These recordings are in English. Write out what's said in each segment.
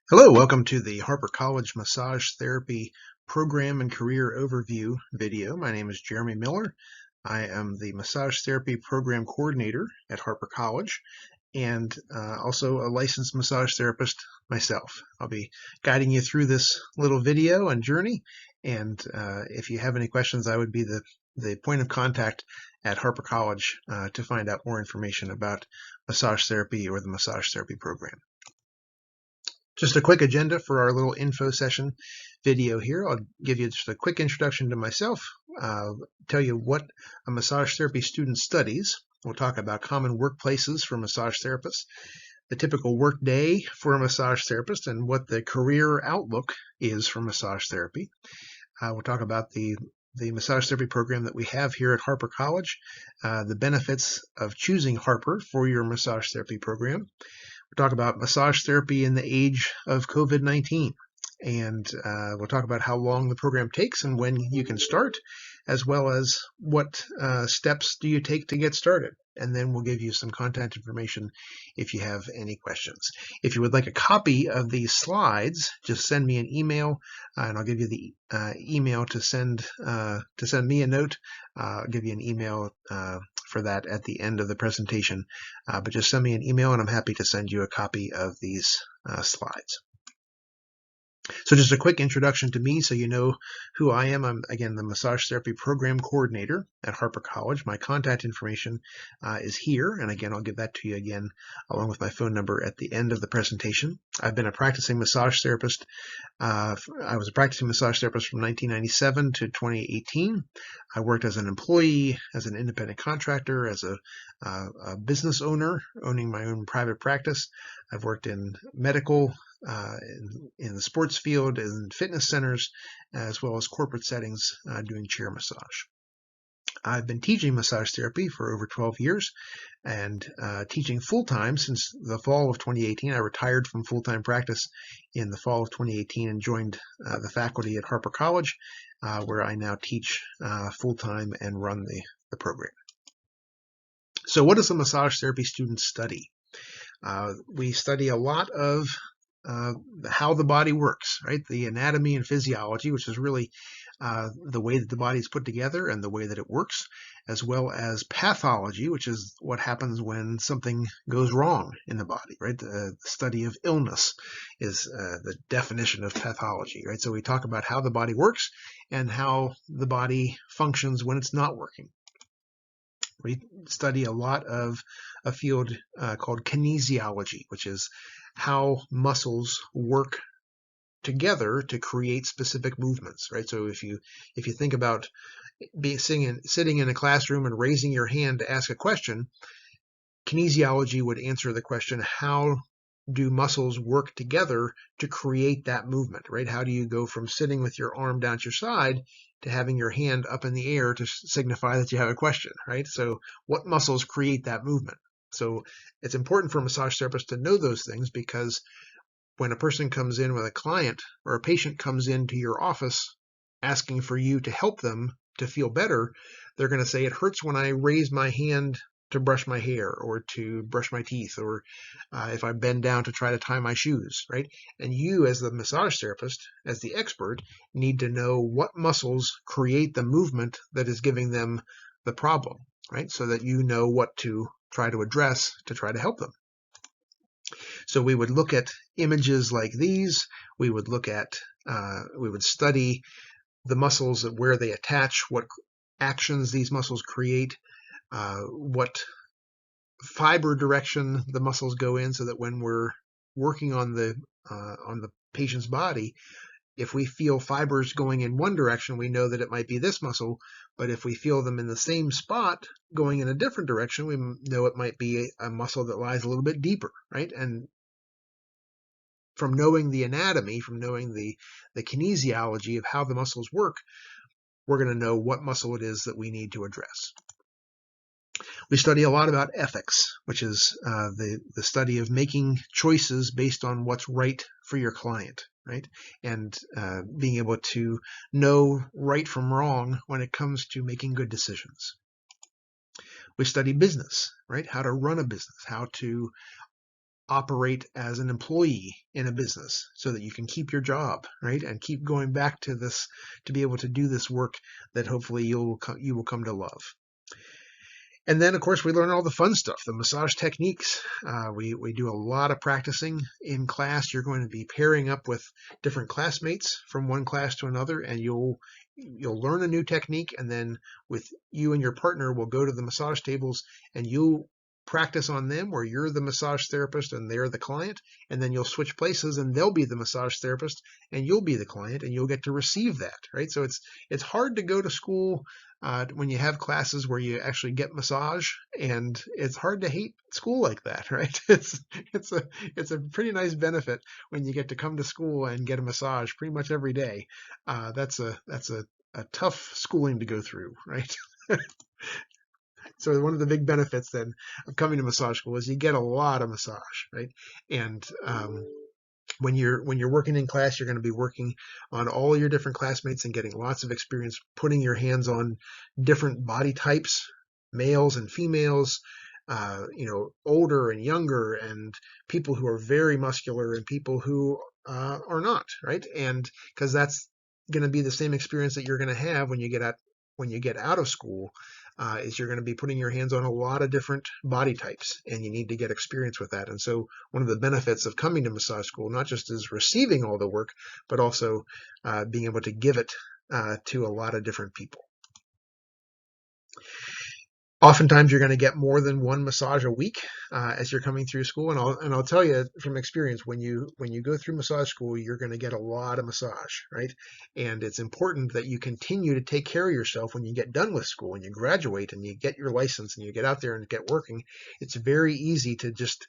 Hello, welcome to the Harper College Massage Therapy Program and Career Overview video. My name is Jeremy Miller. I am the Massage Therapy Program Coordinator at Harper College and also a licensed massage therapist myself. I'll be guiding you through this little video and journey, and if you have any questions, I would be the point of contact at Harper College to find out more information about massage therapy or the massage therapy program. Just a quick agenda for our little info session video here. I'll give you just a quick introduction to myself, tell you what a massage therapy student studies. We'll talk about common workplaces for massage therapists, the typical work day for a massage therapist, and what the career outlook is for massage therapy. We'll talk about the massage therapy program that we have here at Harper College, the benefits of choosing Harper for your massage therapy program. We'll talk about massage therapy in the age of COVID-19, and we'll talk about how long the program takes and when you can start, as well as what steps do you take to get started. And then we'll give you some contact information if you have any questions. If you would like a copy of these slides, just send me an email, and I'll give you the email to send me a note. I'll give you an email for that at the end of the presentation, but just send me an email and I'm happy to send you a copy of these slides. So just a quick introduction to me so you know who I am. I'm, again, the Massage Therapy Program Coordinator at Harper College. My contact information is here, and again, I'll give that to you again along with my phone number at the end of the presentation. I've been a practicing massage therapist. I was a practicing massage therapist from 1997 to 2018. I worked as an employee, as an independent contractor, as a business owner, owning my own private practice. I've worked in medical, in the sports field, in fitness centers, as well as corporate settings, doing chair massage. I've been teaching massage therapy for over 12 years and teaching full-time since the fall of 2018. I retired from full-time practice in the fall of 2018 and joined the faculty at Harper College, where I now teach full-time and run the program. So what does a massage therapy student study? We study a lot of how the body works, right? The anatomy and physiology, which is really the way that the body is put together and the way that it works, as well as pathology, which is what happens when something goes wrong in the body, right? The study of illness is the definition of pathology, right? So we talk about how the body works and how the body functions when it's not working. We study a lot of a field called kinesiology, which is how muscles work together to create specific movements, right? So if you think about sitting in a classroom and raising your hand to ask a question, kinesiology would answer the question, how do muscles work together to create that movement, right? How do you go from sitting with your arm down your side to having your hand up in the air to signify that you have a question, right? So what muscles create that movement? So it's important for a massage therapist to know those things, because when a person comes in with a client or a patient comes into your office asking for you to help them to feel better, they're going to say, it hurts when I raise my hand to brush my hair or to brush my teeth, or if I bend down to try to tie my shoes, right? And you, as the massage therapist, as the expert, need to know what muscles create the movement that is giving them the problem, right? So that you know what to try to address to try to help them. So we would look at images like these. We would look at, we would study the muscles, where they attach, what actions these muscles create, what fiber direction the muscles go in, so that when we're working on the patient's body, if we feel fibers going in one direction, we know that it might be this muscle, but if we feel them in the same spot going in a different direction, we know it might be a muscle that lies a little bit deeper, right? And from knowing the anatomy, from knowing the kinesiology of how the muscles work, we're going to know what muscle it is that we need to address. We study a lot about ethics, which is the study of making choices based on what's right for your client, right? And being able to know right from wrong when it comes to making good decisions. We study business, right? How to run a business, how to operate as an employee in a business so that you can keep your job, right? And keep going back to this to be able to do this work that hopefully you will come to love. And then, of course, we learn all the fun stuff, the massage techniques. We do a lot of practicing in class. You're going to be pairing up with different classmates from one class to another, and you'll learn a new technique, and then with you and your partner will go to the massage tables, and you'll practice on them where you're the massage therapist and they're the client, and then you'll switch places and they'll be the massage therapist and you'll be the client, and you'll get to receive that, right? So it's hard to go to school when you have classes where you actually get massage, and it's hard to hate school like that, right? It's a pretty nice benefit when you get to come to school and get a massage pretty much every day. That's a tough schooling to go through, right? So one of the big benefits then of coming to massage school is you get a lot of massage, right? And when you're working in class, you're going to be working on all your different classmates and getting lots of experience putting your hands on different body types, males and females, older and younger, and people who are very muscular and people who are not, right? And because that's going to be the same experience that you're going to have when you get out of school, is you're going to be putting your hands on a lot of different body types, and you need to get experience with that. And so one of the benefits of coming to massage school, not just is receiving all the work, but also being able to give it to a lot of different people. Oftentimes, you're going to get more than one massage a week as you're coming through school, and I'll tell you from experience, when you go through massage school, you're going to get a lot of massage, right? And it's important that you continue to take care of yourself when you get done with school and you graduate and you get your license and you get out there and get working. It's very easy to just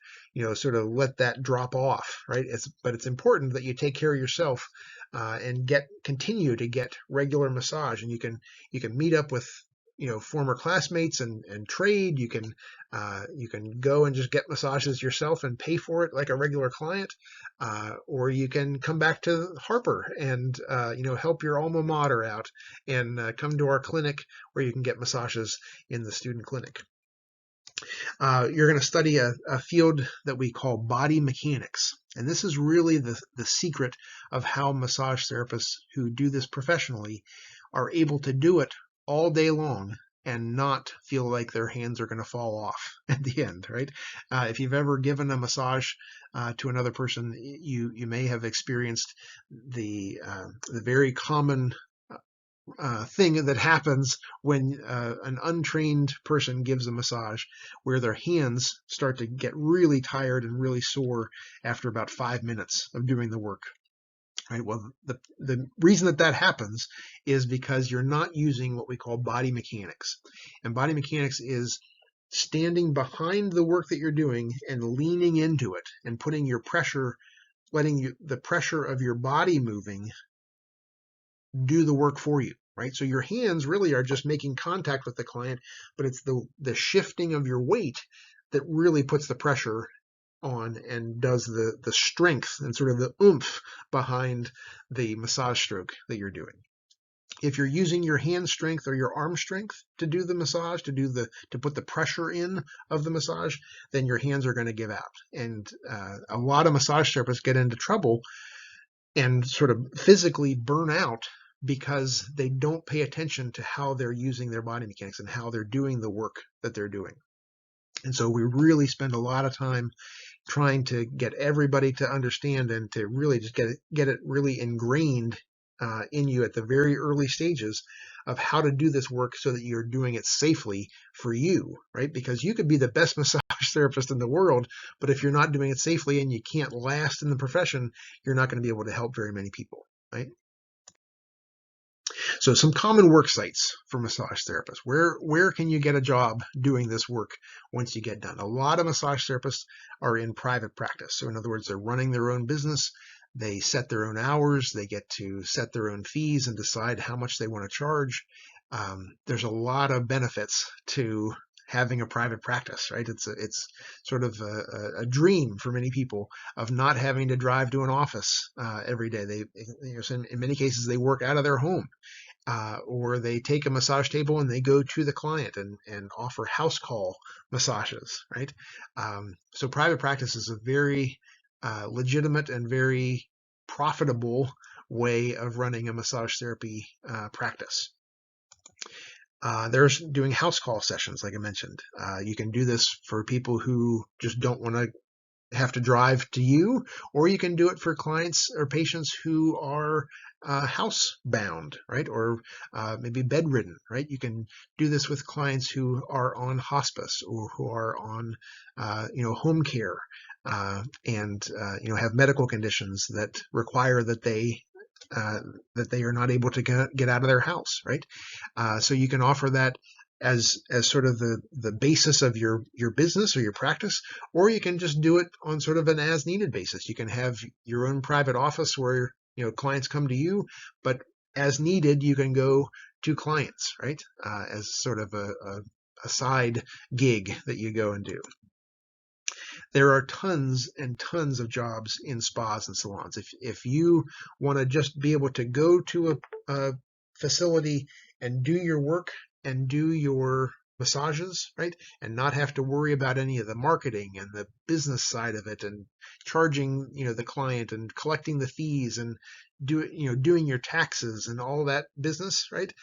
sort of let that drop off, right? But it's important that you take care of yourself and continue to get regular massage, and you can meet up with former classmates and trade. You can go and just get massages yourself and pay for it like a regular client, or you can come back to Harper and help your alma mater out and come to our clinic where you can get massages in the student clinic. You're going to study a field that we call body mechanics. And this is really the secret of how massage therapists who do this professionally are able to do it all day long and not feel like their hands are going to fall off at the end, right? If you've ever given a massage to another person, you may have experienced the very common thing that happens when an untrained person gives a massage, where their hands start to get really tired and really sore after about 5 minutes of doing the work. Right. Well, the reason that happens is because you're not using what we call body mechanics. And body mechanics is standing behind the work that you're doing and leaning into it and putting your pressure, letting the pressure of your body moving do the work for you. Right. So your hands really are just making contact with the client, but it's the shifting of your weight that really puts the pressure on and does the strength and sort of the oomph behind the massage stroke that you're doing. If you're using your hand strength or your arm strength to do the massage, to put the pressure in of the massage, then your hands are going to give out. And a lot of massage therapists get into trouble and sort of physically burn out because they don't pay attention to how they're using their body mechanics and how they're doing the work that they're doing. And so we really spend a lot of time trying to get everybody to understand and to really just get it really ingrained in you at the very early stages of how to do this work so that you're doing it safely for you, right? Because you could be the best massage therapist in the world, but if you're not doing it safely and you can't last in the profession, you're not going to be able to help very many people, right? So some common work sites for massage therapists. Where can you get a job doing this work once you get done? A lot of massage therapists are in private practice. So in other words, they're running their own business. They set their own hours. They get to set their own fees and decide how much they want to charge. There's a lot of benefits to having a private practice, right? It's sort of a dream for many people of not having to drive to an office every day. In many cases, they work out of their home. or they take a massage table and they go to the client and offer house call massages, right? So private practice is a very legitimate and very profitable way of running a massage therapy practice. There's doing house call sessions, like I mentioned. You can do this for people who just don't want to have to drive to you, or you can do it for clients or patients who are housebound, right? Or maybe bedridden, right? You can do this with clients who are on hospice or who are on, home care, and have medical conditions that require that they are not able to get out of their house, right? So you can offer that as sort of the basis of your business or your practice, or you can just do it on sort of an as needed basis. You can have your own private office where clients come to you, but as needed you can go to clients, right? As sort of a side gig that you go and do. There are tons and tons of jobs in spas and salons. If you want to just be able to go to a facility and do your work and do your massages, right, and not have to worry about any of the marketing and the business side of it and charging the client and collecting the fees and doing your taxes and all that business, right?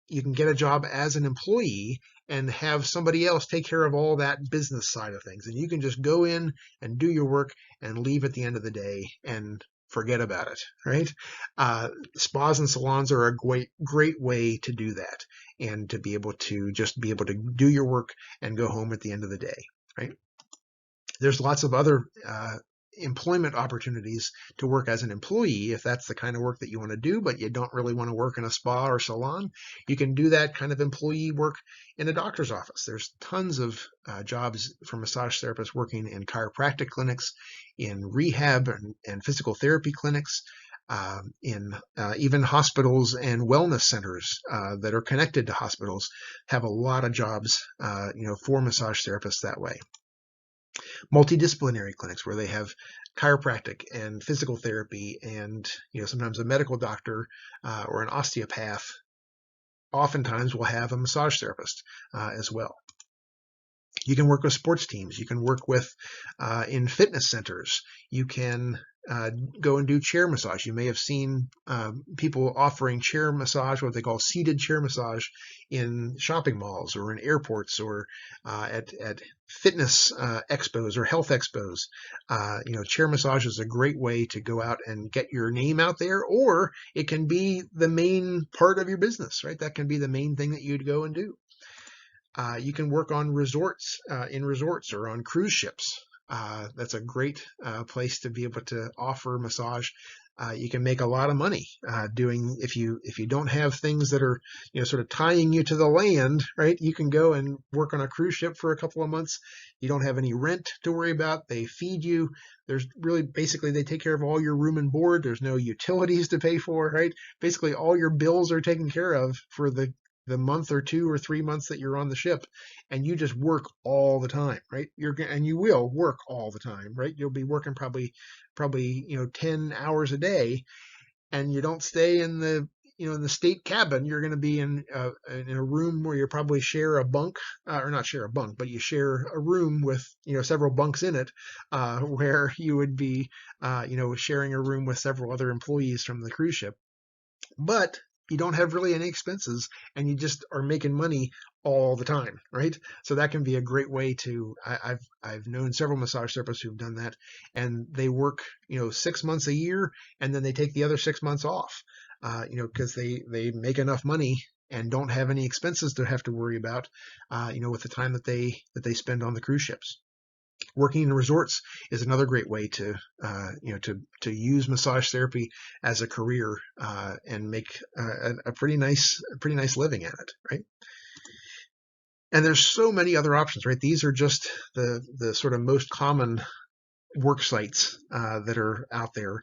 You can get a job as an employee and have somebody else take care of all that business side of things. And you can just go in and do your work and leave at the end of the day and forget about it, right? Spas and salons are a great way to do that and to be able to just be able to do your work and go home at the end of the day, right? There's lots of other employment opportunities to work as an employee if that's the kind of work that you want to do, but you don't really want to work in a spa or salon. You can do that kind of employee work in a doctor's office. There's tons of jobs for massage therapists working in chiropractic clinics, in rehab and physical therapy clinics, in even hospitals and wellness centers that are connected to hospitals have a lot of jobs for massage therapists that way. Multidisciplinary clinics where they have chiropractic and physical therapy and sometimes a medical doctor or an osteopath oftentimes will have a massage therapist as well. You can work with sports teams. You can work with in fitness centers. You can go and do chair massage. You may have seen people offering chair massage, what they call seated chair massage, in shopping malls or in airports or at fitness expos or health expos. Chair massage is a great way to go out and get your name out there, or it can be the main part of your business, right? That can be the main thing that you'd go and do. You can work on resorts, in resorts or on cruise ships. That's a great place to be able to offer massage. You can make a lot of money doing if you don't have things that are sort of tying you to the land, right? You can go and work on a cruise ship for a couple of months. You don't have any rent to worry about. They feed you. There's really basically they take care of all your room and board. There's no utilities to pay for, right? Basically all your bills are taken care of for the month or 2 or 3 months that you're on the ship, and you just work all the time, right? And you will work all the time, right? You'll be working probably 10 hours a day, and you don't stay in the in the state cabin. You're going to be in a room where you probably share a bunk, or not share a bunk, but you share a room with several bunks in it, where you would be sharing a room with several other employees from the cruise ship. But you don't have really any expenses and you just are making money all the time, right? So that can be a great way to, I've known several massage therapists who've done that, and they work 6 months a year and then they take the other 6 months off, because they make enough money and don't have any expenses to have to worry about, with the time that they spend on the cruise ships. Working in resorts is another great way to use massage therapy as a career and make a pretty nice living at it, right? And there's so many other options, right? These are just the sort of most common work sites that are out there.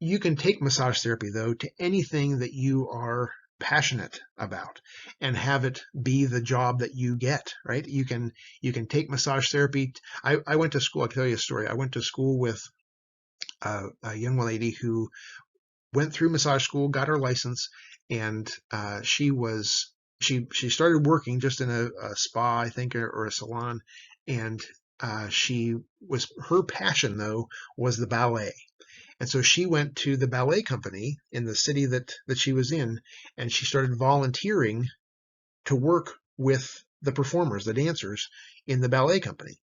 You can take massage therapy though to anything that you are passionate about and have it be the job that you get, right? You can take massage therapy. I went to school. I'll tell you a story. I went to school with a young lady who went through massage school, got her license, and she started working just in a spa, I think, or a salon, and her passion though was the ballet. And so she went to the ballet company in the city that she was in, and she started volunteering to work with the performers, the dancers in the ballet company.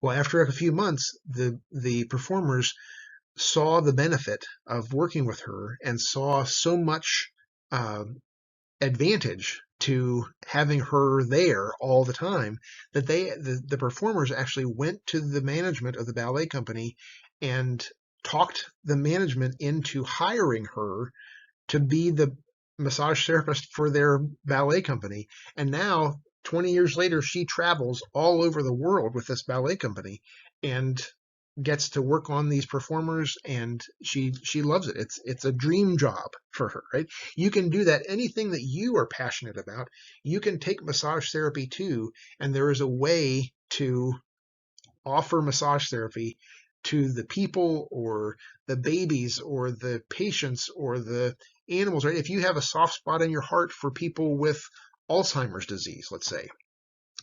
Well, after a few months, the performers saw the benefit of working with her and saw so much uh, advantage to having her there all the time that the performers actually went to the management of the ballet company and talked the management into hiring her to be the massage therapist for their ballet company. And now, 20 years later, she travels all over the world with this ballet company and gets to work on these performers, and she loves it. It's a dream job for her, right? You can do that. Anything that you are passionate about, you can take massage therapy to, and there is a way to offer massage therapy to the people or the babies or the patients or the animals, right? If you have a soft spot in your heart for people with Alzheimer's disease, let's say,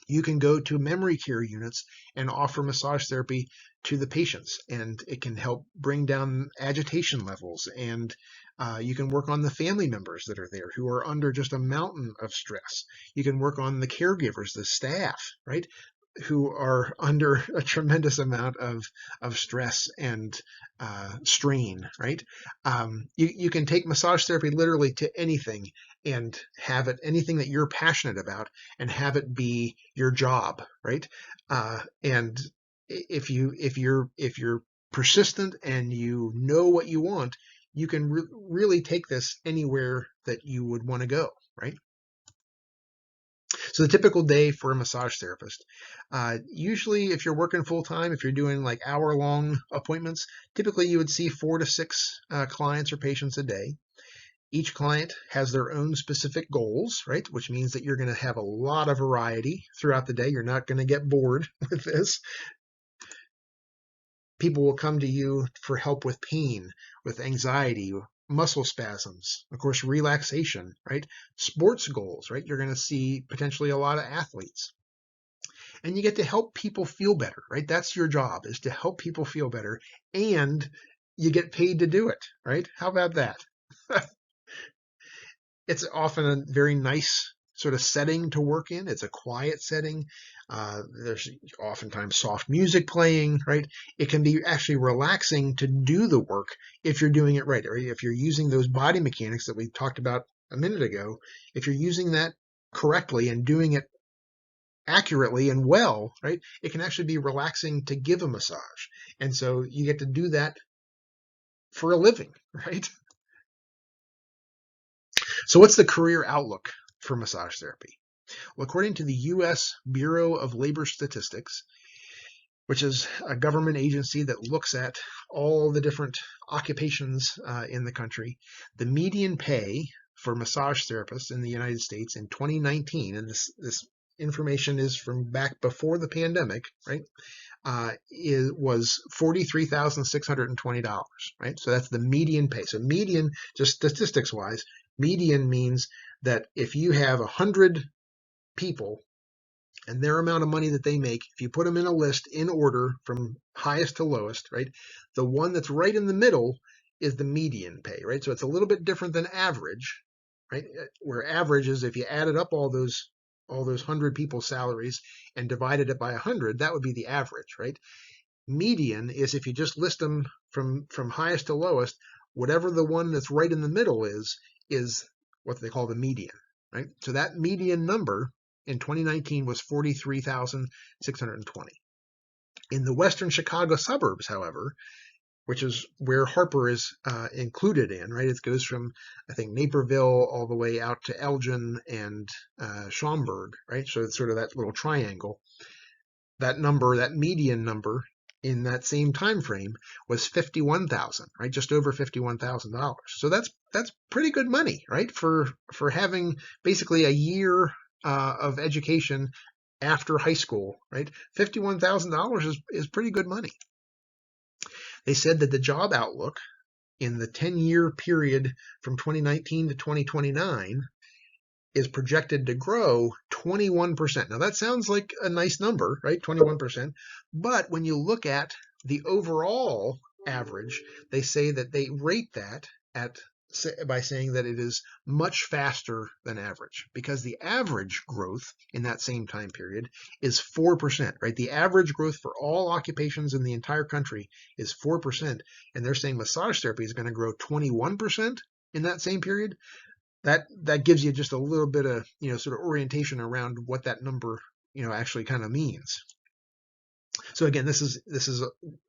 you can go to memory care units and offer massage therapy to the patients, and it can help bring down agitation levels. And you can work on the family members that are there who are under just a mountain of stress. You can work on the caregivers, the staff, right, who are under a tremendous amount of stress and strain, right? You can take massage therapy literally to anything and have it anything that you're passionate about and have it be your job, right? And if you're persistent and you know what you want, you can really take this anywhere that you would want to go, right? So the typical day for a massage therapist, usually if you're working full time, if you're doing like hour-long appointments, typically you would see 4 to 6 clients or patients a day. Each client has their own specific goals, right? Which means that you're going to have a lot of variety throughout the day. You're not going to get bored with this. People will come to you for help with pain, with anxiety, muscle spasms, of course, relaxation, right? Sports goals, right? You're going to see potentially a lot of athletes. And you get to help people feel better, right? That's your job, is to help people feel better, and you get paid to do it, right? How about that? It's often a very nice sort of setting to work in. It's a quiet setting. There's oftentimes soft music playing, right? It can be actually relaxing to do the work if you're doing it right, or if you're using those body mechanics that we talked about a minute ago. If you're using that correctly and doing it accurately and well, right, it can actually be relaxing to give a massage. And so you get to do that for a living, right? So what's the career outlook for massage therapy? Well, according to the U.S. Bureau of Labor Statistics, which is a government agency that looks at all the different occupations in the country, the median pay for massage therapists in the United States in 2019, and this information is from back before the pandemic, right? Was $43,620, right? So that's the median pay. So median, just statistics wise, median means that if you have 100 people and their amount of money that they make, if you put them in a list in order from highest to lowest, right, the one that's right in the middle is the median pay, right? So it's a little bit different than average, right? Where average is if you added up all those 100 people's salaries and divided it by 100, that would be the average, right? Median is if you just list them from highest to lowest, whatever the one that's right in the middle is what they call the median, right? So that median number in 2019 was 43,620. In the western Chicago suburbs, however, which is where Harper is included in, right? It goes from, I think, Naperville all the way out to Elgin and Schaumburg, right? So it's sort of that little triangle. That number, that median number in that same time frame was 51,000, right? Just over $51,000. So that's pretty good money, right? For having basically a year of education after high school, right? $51,000 is pretty good money. They said that the job outlook in the 10-year period from 2019 to 2029 is projected to grow 21%. Now that sounds like a nice number, right? 21%. But when you look at the overall average, they say that they rate that by saying that it is much faster than average, because the average growth in that same time period is 4%, right? The average growth for all occupations in the entire country is 4%, and they're saying massage therapy is going to grow 21% in that same period. That gives you just a little bit of, sort of orientation around what that number, actually kind of means. So again, this is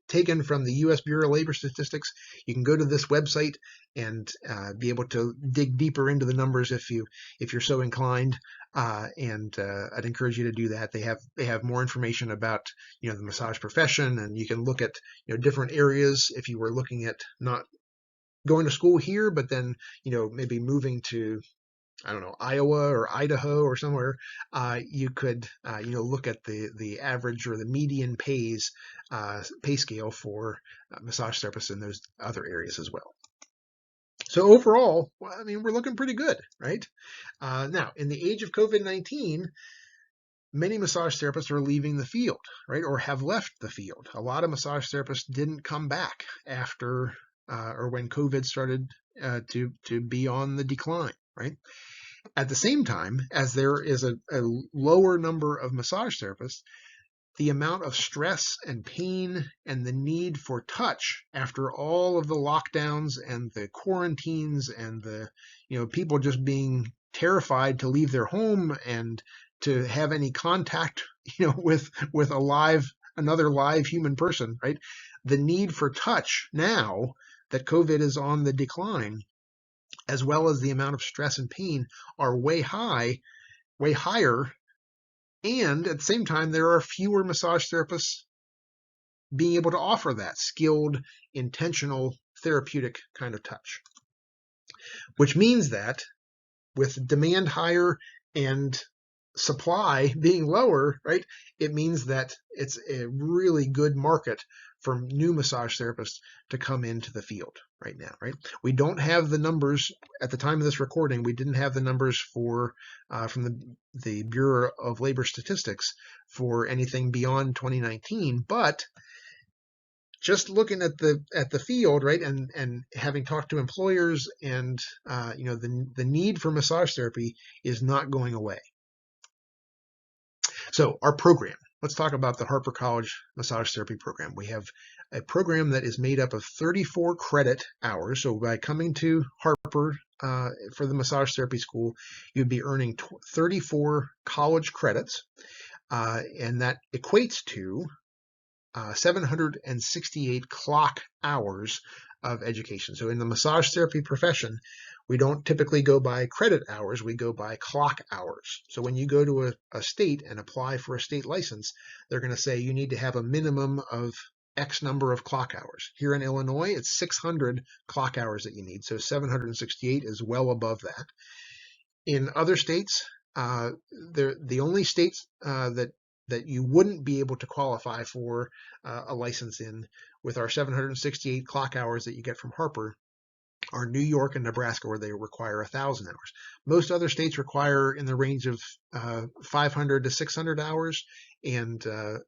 taken from the U.S. Bureau of Labor Statistics. You can go to this website and be able to dig deeper into the numbers if you're so inclined. And I'd encourage you to do that. They have more information about the massage profession, and you can look at different areas if you were looking at not going to school here, but then maybe moving to, I don't know, Iowa or Idaho or somewhere. You could look at the average or the median pay scale for massage therapists in those other areas as well. So overall, I mean, we're looking pretty good, right? Now, in the age of COVID-19, many massage therapists are leaving the field, right, or have left the field. A lot of massage therapists didn't come back after or when COVID started to be on the decline, right? At the same time, as there is a lower number of massage therapists, the amount of stress and pain and the need for touch after all of the lockdowns and the quarantines and the people just being terrified to leave their home and to have any contact with another live human person, right? The need for touch now that COVID is on the decline, as well as the amount of stress and pain, are way higher. And at the same time, there are fewer massage therapists being able to offer that skilled, intentional, therapeutic kind of touch. Which means that with demand higher and supply being lower, right, it means that it's a really good market for new massage therapists to come into the field right now, right? We don't have the numbers at the time of this recording. We didn't have the numbers for from the Bureau of Labor Statistics for anything beyond 2019, but just looking at the field, right, and having talked to employers, and the need for massage therapy is not going away. So our program, let's talk about the Harper College Massage Therapy Program. We have a program that is made up of 34 credit hours. So by coming to Harper for the massage therapy school, you'd be earning 34 college credits, and that equates to 768 clock hours of education. So in the massage therapy profession, we don't typically go by credit hours, we go by clock hours. So when you go to a state and apply for a state license, they're going to say you need to have a minimum of X number of clock hours. Here in Illinois, it's 600 clock hours that you need, so 768 is well above that. In other states, the only states that you wouldn't be able to qualify for a license in with our 768 clock hours that you get from Harper are New York and Nebraska, where they require 1,000 hours. Most other states require in the range of 500 to 600 hours, and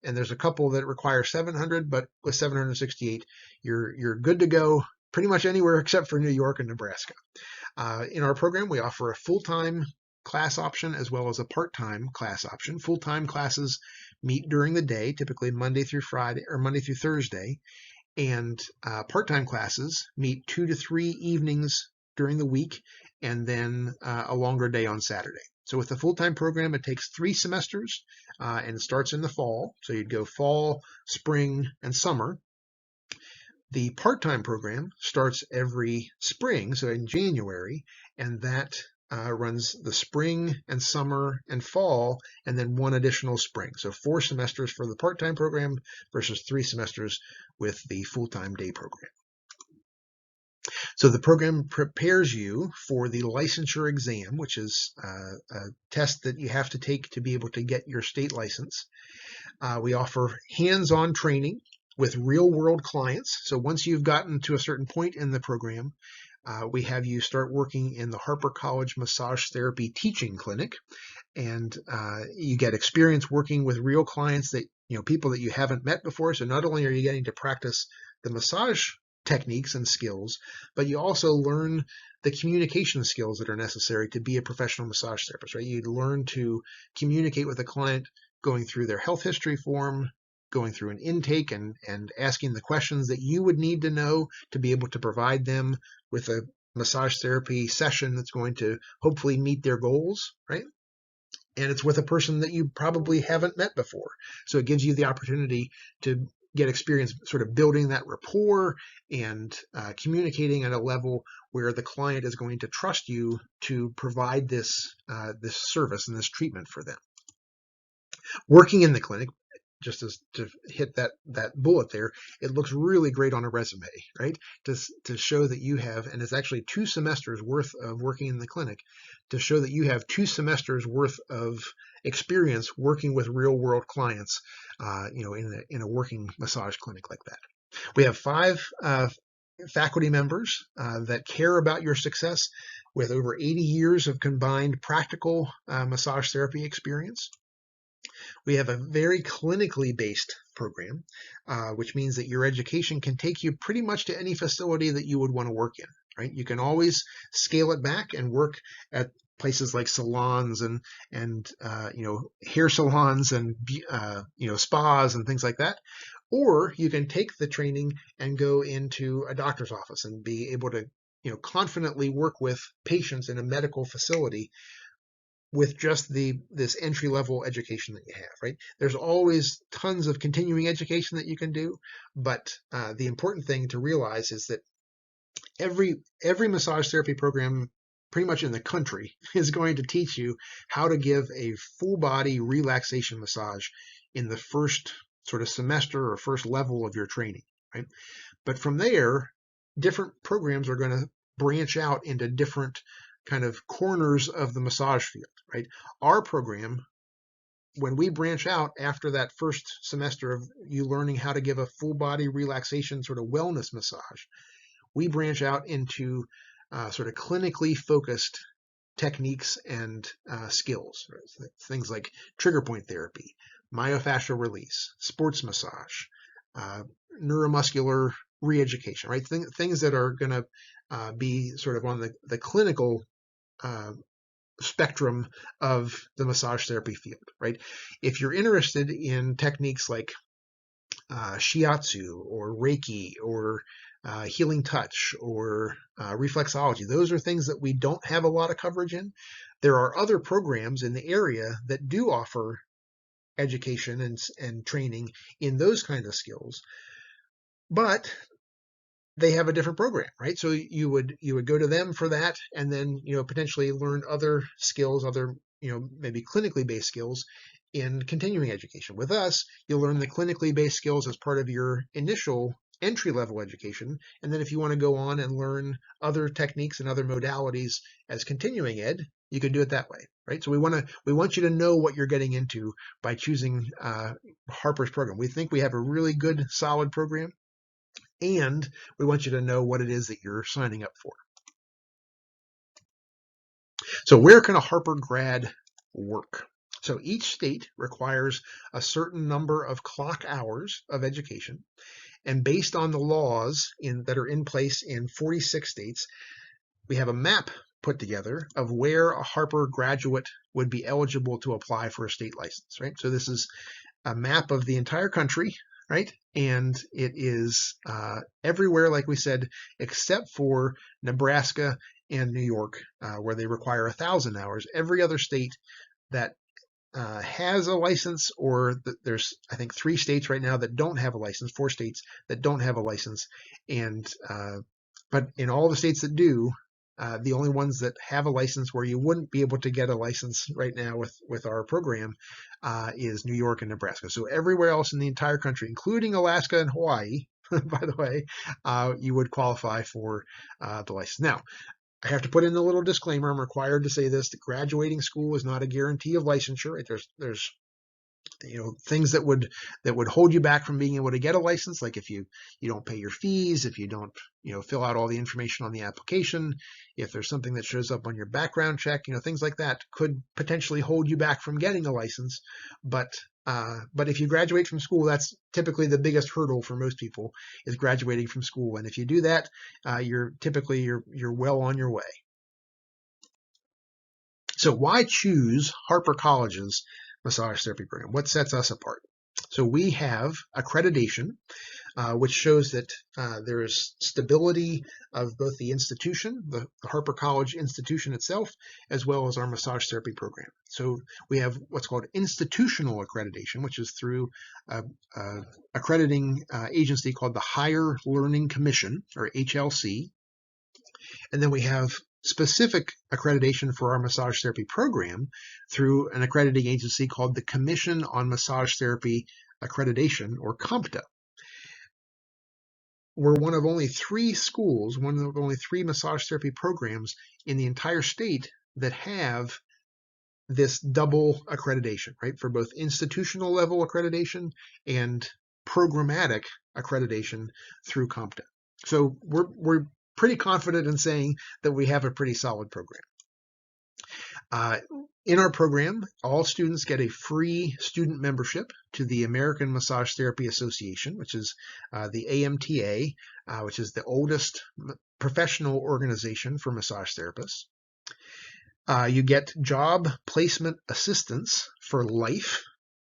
there's a couple that require 700, but with 768, you're good to go pretty much anywhere except for New York and Nebraska. In our program, we offer a full-time class option as well as a part-time class option. Full-time classes meet during the day, typically Monday through Friday or Monday through Thursday, and part-time classes meet 2 to 3 evenings during the week, and then a longer day on Saturday. So with the full-time program, it takes 3 semesters, and it starts in the fall. So you'd go fall, spring, and summer. The part-time program starts every spring, so in January, and that runs the spring and summer and fall, and then 1 additional spring. So 4 semesters for the part-time program versus 3 semesters with the full-time day program. So the program prepares you for the licensure exam, which is a test that you have to take to be able to get your state license. We offer hands-on training with real world clients. So once you've gotten to a certain point in the program, we have you start working in the Harper College Massage Therapy Teaching Clinic, and you get experience working with real clients that, people that you haven't met before. So not only are you getting to practice the massage techniques and skills, but you also learn the communication skills that are necessary to be a professional massage therapist, right? You learn to communicate with a client going through their health history form, going through an intake, and asking the questions that you would need to know to be able to provide them with a massage therapy session that's going to hopefully meet their goals, right? And it's with a person that you probably haven't met before. So it gives you the opportunity to get experience sort of building that rapport and communicating at a level where the client is going to trust you to provide this service and this treatment for them. Working in the clinic, just as to hit that bullet there, it looks really great on a resume, right? To show that you have, and it's actually 2 semesters worth of working in the clinic, to show that you have 2 semesters worth of experience working with real world clients, in a working massage clinic like that. We have 5 faculty members that care about your success, with over 80 years of combined practical massage therapy experience. We have a very clinically based program, which means that your education can take you pretty much to any facility that you would want to work in, right? You can always scale it back and work at places like salons and hair salons and spas and things like that. Or you can take the training and go into a doctor's office and be able to confidently work with patients in a medical facility with just this entry-level education that you have, right? There's always tons of continuing education that you can do, but the important thing to realize is that every massage therapy program pretty much in the country is going to teach you how to give a full body relaxation massage in the first sort of semester or first level of your training, right? But from there, different programs are going to branch out into different kind of corners of the massage field, right? Our program, when we branch out after that first semester of you learning how to give a full body relaxation sort of wellness massage, we branch out into sort of clinically focused techniques and skills, right? Things like trigger point therapy, myofascial release, sports massage, neuromuscular re-education, right? Things that are going to be sort of on the clinical spectrum of the massage therapy field, right? If you're interested in techniques like shiatsu or Reiki or healing touch or reflexology, those are things that we don't have a lot of coverage in. There are other programs in the area that do offer education and training in those kinds of skills, but they have a different program, right? So you would go to them for that, and then potentially learn other skills, other maybe clinically based skills in continuing education. With us, you'll learn the clinically based skills as part of your initial entry level education, and then if you want to go on and learn other techniques and other modalities as continuing ed, you can do it that way, right? So we want you to know what you're getting into by choosing Harper's program. We think we have a really good, solid program, and we want you to know what it is that you're signing up for. So where can a Harper grad work? So each state requires a certain number of clock hours of education, and based on the laws that are in place in 46 states, we have a map put together of where a Harper graduate would be eligible to apply for a state license, right? So this is a map of the entire country, right? And it is everywhere, like we said, except for Nebraska and New York, where they require 1,000 hours. Every other state that has a license, or there's, I think, 3 states right now that don't have a license, 4 states that don't have a license, and but in all the states that do, the only ones that have a license where you wouldn't be able to get a license right now with our program is New York and Nebraska. So everywhere else in the entire country, including Alaska and Hawaii, by the way, you would qualify for the license. Now, I have to put in a little disclaimer. I'm required to say this: that graduating school is not a guarantee of licensure. Right? There's things that would hold you back from being able to get a license, like if you don't pay your fees, if you don't fill out all the information on the application, if there's something that shows up on your background check, things like that could potentially hold you back from getting a license. But if you graduate from school, that's typically the biggest hurdle for most people, is graduating from school. And if you do that, you're well on your way. So why choose Harper College's massage therapy program? What sets us apart? So we have accreditation, which shows that there is stability of both the institution, the Harper College institution itself, as well as our massage therapy program. So we have what's called institutional accreditation, which is through an accrediting agency called the Higher Learning Commission, or HLC. And then we have specific accreditation for our massage therapy program through an accrediting agency called the Commission on Massage Therapy Accreditation, or COMPTA. We're one of only 3 schools, one of only 3 massage therapy programs in the entire state that have this double accreditation, right? For both institutional level accreditation and programmatic accreditation through COMPTA. So we're pretty confident in saying that we have a pretty solid program. In our program, all students get a free student membership to the American Massage Therapy Association, which is the AMTA, which is the oldest professional organization for massage therapists. You get job placement assistance for life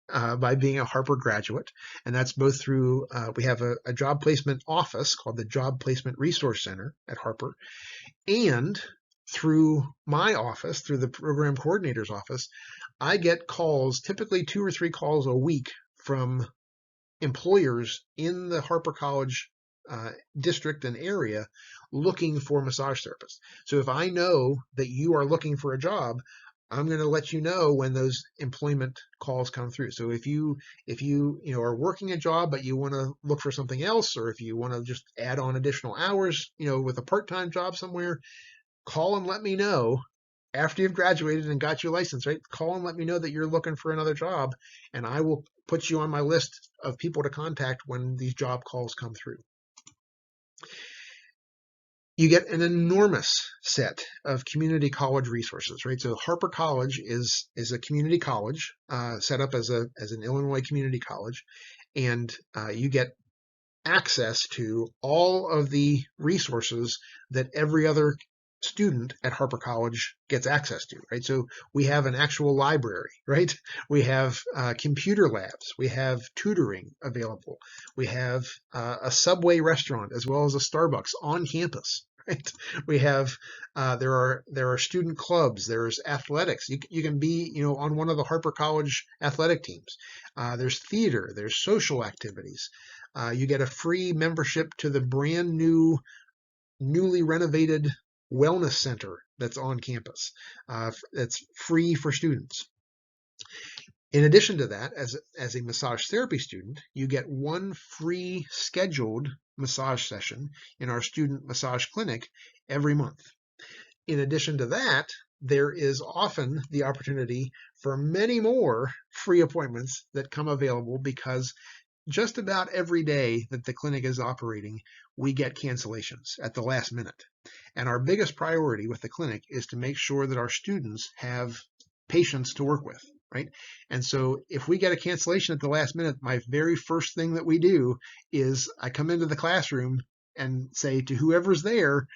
by being a Harper graduate, and that's both through, we have a job placement office called the Job Placement Resource Center at Harper, and through my office, through the program coordinator's office, I get calls, typically 2 or 3 calls a week, from employers in the Harper College district and area looking for massage therapists. So if I know that you are looking for a job, I'm going to let you know when those employment calls come through. So if you are working a job but you want to look for something else, or if you want to just add on additional hours, with a part-time job somewhere, call and let me know after you've graduated and got your license, right? Call and let me know that you're looking for another job, and I will put you on my list of people to contact when these job calls come through. You get an enormous set of community college resources, right? So Harper College is a community college set up as an Illinois community college, and you get access to all of the resources that every other student at Harper College gets access to, right? So we have an actual library, right? We have computer labs. We have tutoring available. We have a Subway restaurant as well as a Starbucks on campus, right? We have there are student clubs. There's athletics. You can be on one of the Harper College athletic teams. There's theater. There's social activities. You get a free membership to the brand newly renovated wellness center that's on campus. That's free for students. In addition to that, as a massage therapy student, you get 1 free scheduled massage session in our student massage clinic every month. In addition to that, there is often the opportunity for many more free appointments that come available, because just about every day that the clinic is operating, we get cancellations at the last minute. And our biggest priority with the clinic is to make sure that our students have patients to work with, right? And so if we get a cancellation at the last minute, my very first thing that we do is I come into the classroom and say to whoever's there,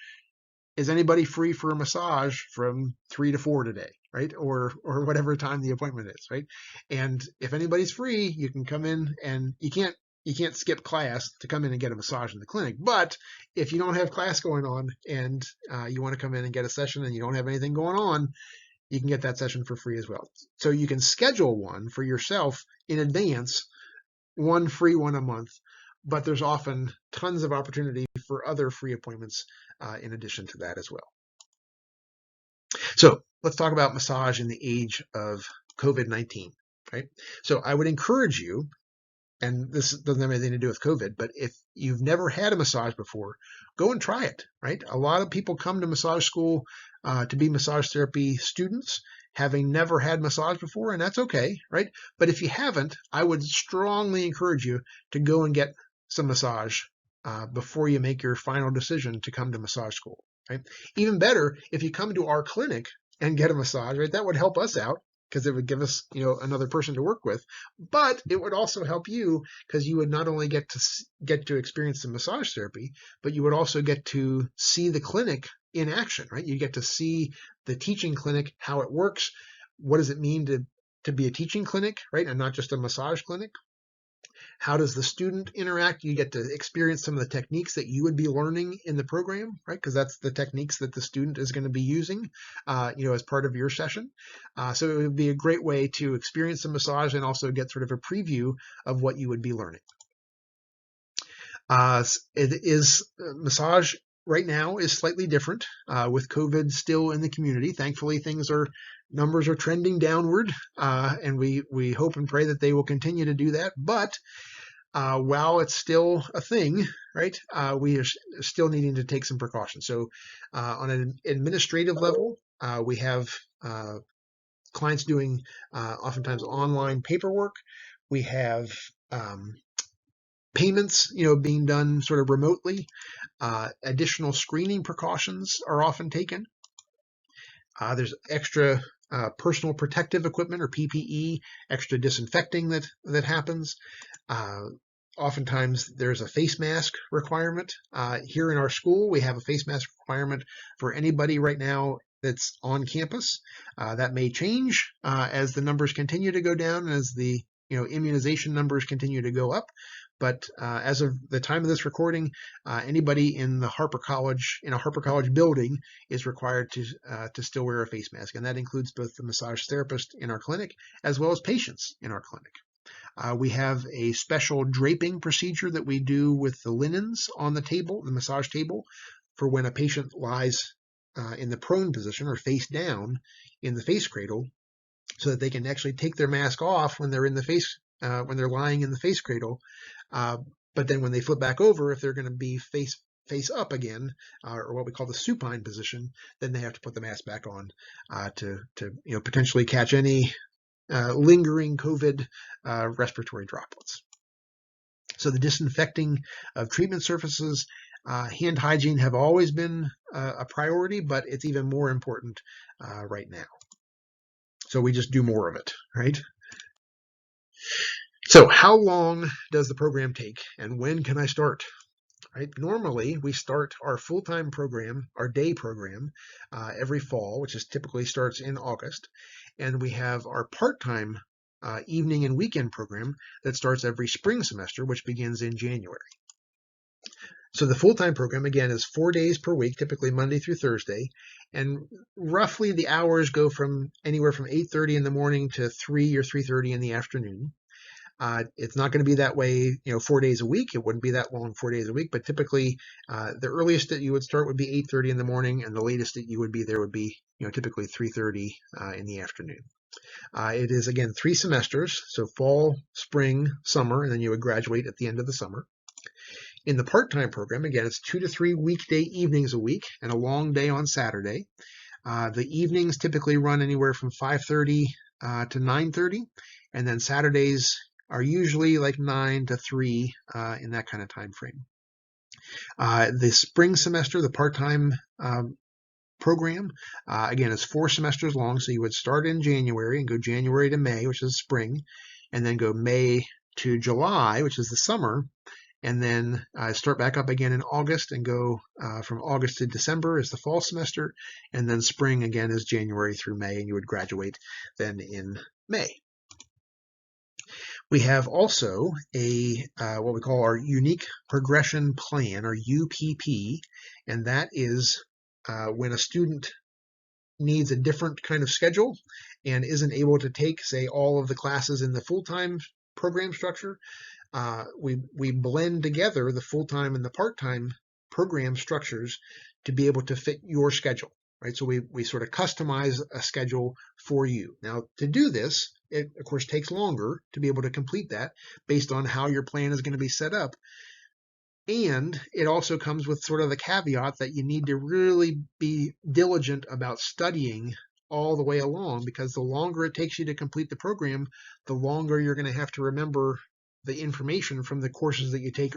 is anybody free for a massage from 3 to 4 today, right? Or whatever time the appointment is, right? And if anybody's free, you can come in, and you can't skip class to come in and get a massage in the clinic. But if you don't have class going on and you want to come in and get a session and you don't have anything going on, you can get that session for free as well. So you can schedule one for yourself in advance, 1 free one a month, but there's often tons of opportunity for other free appointments in addition to that as well. So let's talk about massage in the age of COVID-19, right? So I would encourage you, and this doesn't have anything to do with COVID, but if you've never had a massage before, go and try it, right? A lot of people come to massage school to be massage therapy students, having never had massage before, and that's okay, right? But if you haven't, I would strongly encourage you to go and get some massage before you make your final decision to come to massage school, right? Even better, if you come to our clinic and get a massage, right? That would help us out because it would give us, another person to work with. But it would also help you because you would not only get to experience the massage therapy, but you would also get to see the clinic in action, right? You get to see the teaching clinic, how it works. What does it mean to be a teaching clinic, right? And not just a massage clinic. How does the student interact? You get to experience some of the techniques that you would be learning in the program, right? Because that's the techniques that the student is going to be using, as part of your session. So it would be a great way to experience the massage and also get sort of a preview of what you would be learning. Massage right now is slightly different with COVID still in the community. Thankfully, numbers are trending downward, and we hope and pray that they will continue to do that. But while it's still a thing, right, we are still needing to take some precautions. So on an administrative level, we have clients doing oftentimes online paperwork. We have payments, being done sort of remotely. Additional screening precautions are often taken. There's extra personal protective equipment or PPE, extra disinfecting that happens. Oftentimes there's a face mask requirement. Here in our school, we have a face mask requirement for anybody right now that's on campus. That may change as the numbers continue to go down, as the immunization numbers continue to go up. But as of the time of this recording, anybody in a Harper College building is required to still wear a face mask, and that includes both the massage therapist in our clinic as well as patients in our clinic. We have a special draping procedure that we do with the linens on the table, the massage table, for when a patient lies in the prone position or face down in the face cradle, so that they can actually take their mask off when they're in the face, when they're lying in the face cradle. But then when they flip back over, if they're going to be face up again, or what we call the supine position, then they have to put the mask back on to potentially catch any lingering COVID respiratory droplets. So the disinfecting of treatment surfaces, hand hygiene have always been a priority, but it's even more important right now. So we just do more of it, right? So how long does the program take, and when can I start? Right? Normally, we start our full-time program, our day program, every fall, which typically starts in August, and we have our part-time evening and weekend program that starts every spring semester, which begins in January. So the full-time program, again, is 4 days per week, typically Monday through Thursday, and roughly the hours go from anywhere from 8:30 in the morning to 3 or 3:30 in the afternoon. It's not going to be that way, 4 days a week. It wouldn't be that long 4 days a week, but typically the earliest that you would start would be 8:30 in the morning, and the latest that you would be there would be, typically 3:30 in the afternoon. It is, again, 3 semesters, so fall, spring, summer, and then you would graduate at the end of the summer. In the part-time program, again, it's 2 to 3 weekday evenings a week and a long day on Saturday. The evenings typically run anywhere from 5:30 to 9:30, and then Saturdays are usually like 9 to 3 in that kind of time frame. The spring semester, the part-time program, again, is 4 semesters long, so you would start in January and go January to May, which is spring, and then go May to July, which is the summer, and then start back up again in August and go from August to December is the fall semester, and then spring again is January through May, and you would graduate then in May. We have also what we call our Unique Progression Plan, or UPP, and that is when a student needs a different kind of schedule and isn't able to take, say, all of the classes in the full-time program structure. We blend together the full-time and the part-time program structures to be able to fit your schedule, right? So we sort of customize a schedule for you. Now, to do this, it, of course, takes longer to be able to complete that based on how your plan is going to be set up. And it also comes with sort of the caveat that you need to really be diligent about studying all the way along, because the longer it takes you to complete the program, the longer you're going to have to remember the information from the courses that you take,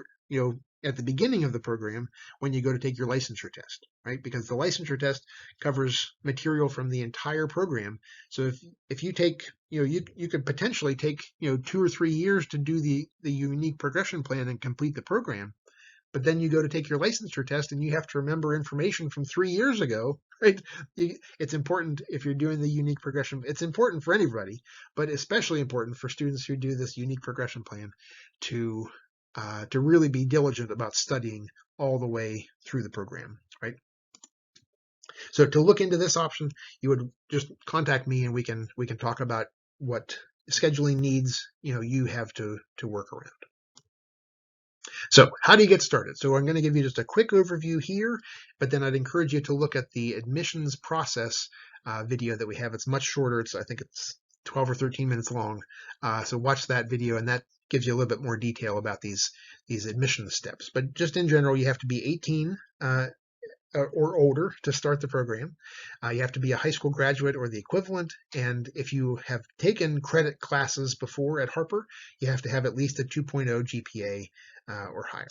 at the beginning of the program when you go to take your licensure test, right? Because the licensure test covers material from the entire program. So if you take, you could potentially take, 2 or 3 years to do the unique progression plan and complete the program. But then you go to take your licensure test and you have to remember information from 3 years ago, right? It's important if you're doing the unique progression. It's important for anybody, but especially important for students who do this unique progression plan to really be diligent about studying all the way through the program, right? So to look into this option, you would just contact me and we can talk about what scheduling needs you have to work around. So how do you get started? So I'm going to give you just a quick overview here, but then I'd encourage you to look at the admissions process video that we have. It's much shorter. I think it's 12 or 13 minutes long. So watch that video, and that gives you a little bit more detail about these admission steps. But just in general, you have to be 18 or older to start the program. You have to be a high school graduate or the equivalent, and if you have taken credit classes before at Harper, you have to have at least a 2.0 GPA or higher.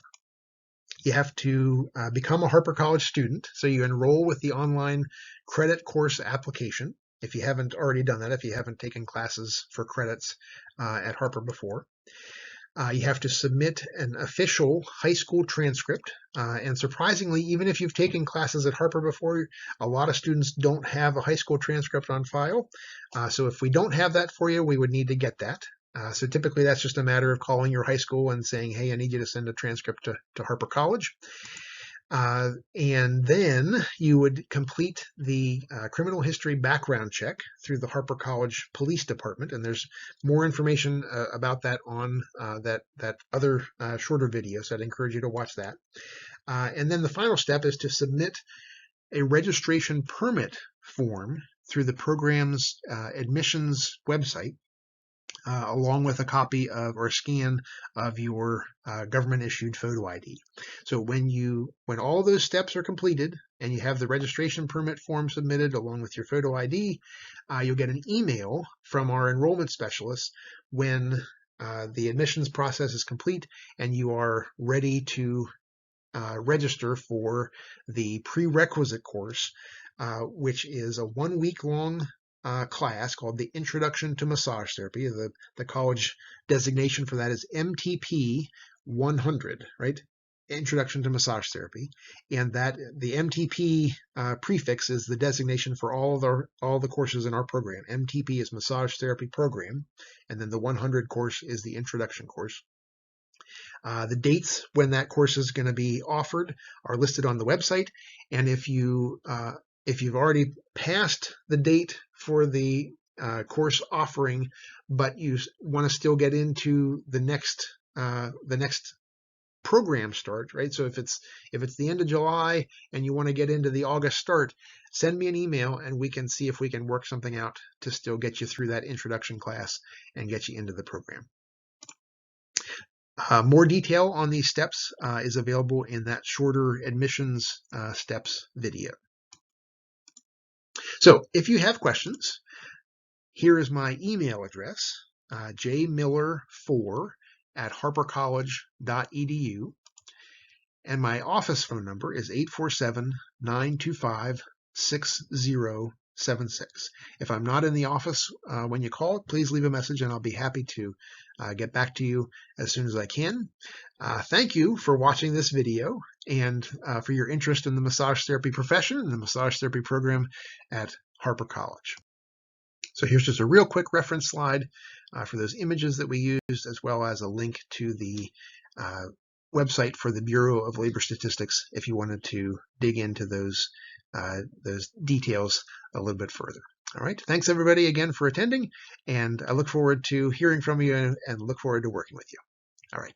You have to become a Harper College student, so you enroll with the online credit course application if you haven't already done that, if you haven't taken classes for credits at Harper before. You have to submit an official high school transcript, and surprisingly, even if you've taken classes at Harper before, a lot of students don't have a high school transcript on file. So if we don't have that for you, we would need to get that. So typically that's just a matter of calling your high school and saying, hey, I need you to send a transcript to Harper College. And then you would complete the criminal history background check through the Harper College Police Department, and there's more information about that on that other shorter video, so I'd encourage you to watch that. And then the final step is to submit a registration permit form through the program's admissions website, along with a copy of or a scan of your government-issued photo ID. So when all those steps are completed and you have the registration permit form submitted along with your photo ID, you'll get an email from our enrollment specialist when the admissions process is complete and you are ready to register for the prerequisite course, which is a 1-week-long class called the Introduction to Massage Therapy. The college designation for that is MTP 100, right? Introduction to Massage Therapy, and that the MTP prefix is the designation for all the courses in our program. MTP is Massage Therapy Program, and then the 100 course is the Introduction course. The dates when that course is going to be offered are listed on the website, and if you've already passed the date for the course offering, but you want to still get into the next program start, right? So if it's the end of July and you want to get into the August start, send me an email and we can see if we can work something out to still get you through that introduction class and get you into the program. More detail on these steps is available in that shorter admissions steps video. So if you have questions, here is my email address, jmiller4@harpercollege.edu, and my office phone number is 847-925-6076. If I'm not in the office when you call, please leave a message and I'll be happy to get back to you as soon as I can. Thank you for watching this video and for your interest in the massage therapy profession and the massage therapy program at Harper College. So here's just a real quick reference slide for those images that we used, as well as a link to the website for the Bureau of Labor Statistics if you wanted to dig into those details a little bit further. All right, thanks everybody again for attending, and I look forward to hearing from you and look forward to working with you. All right.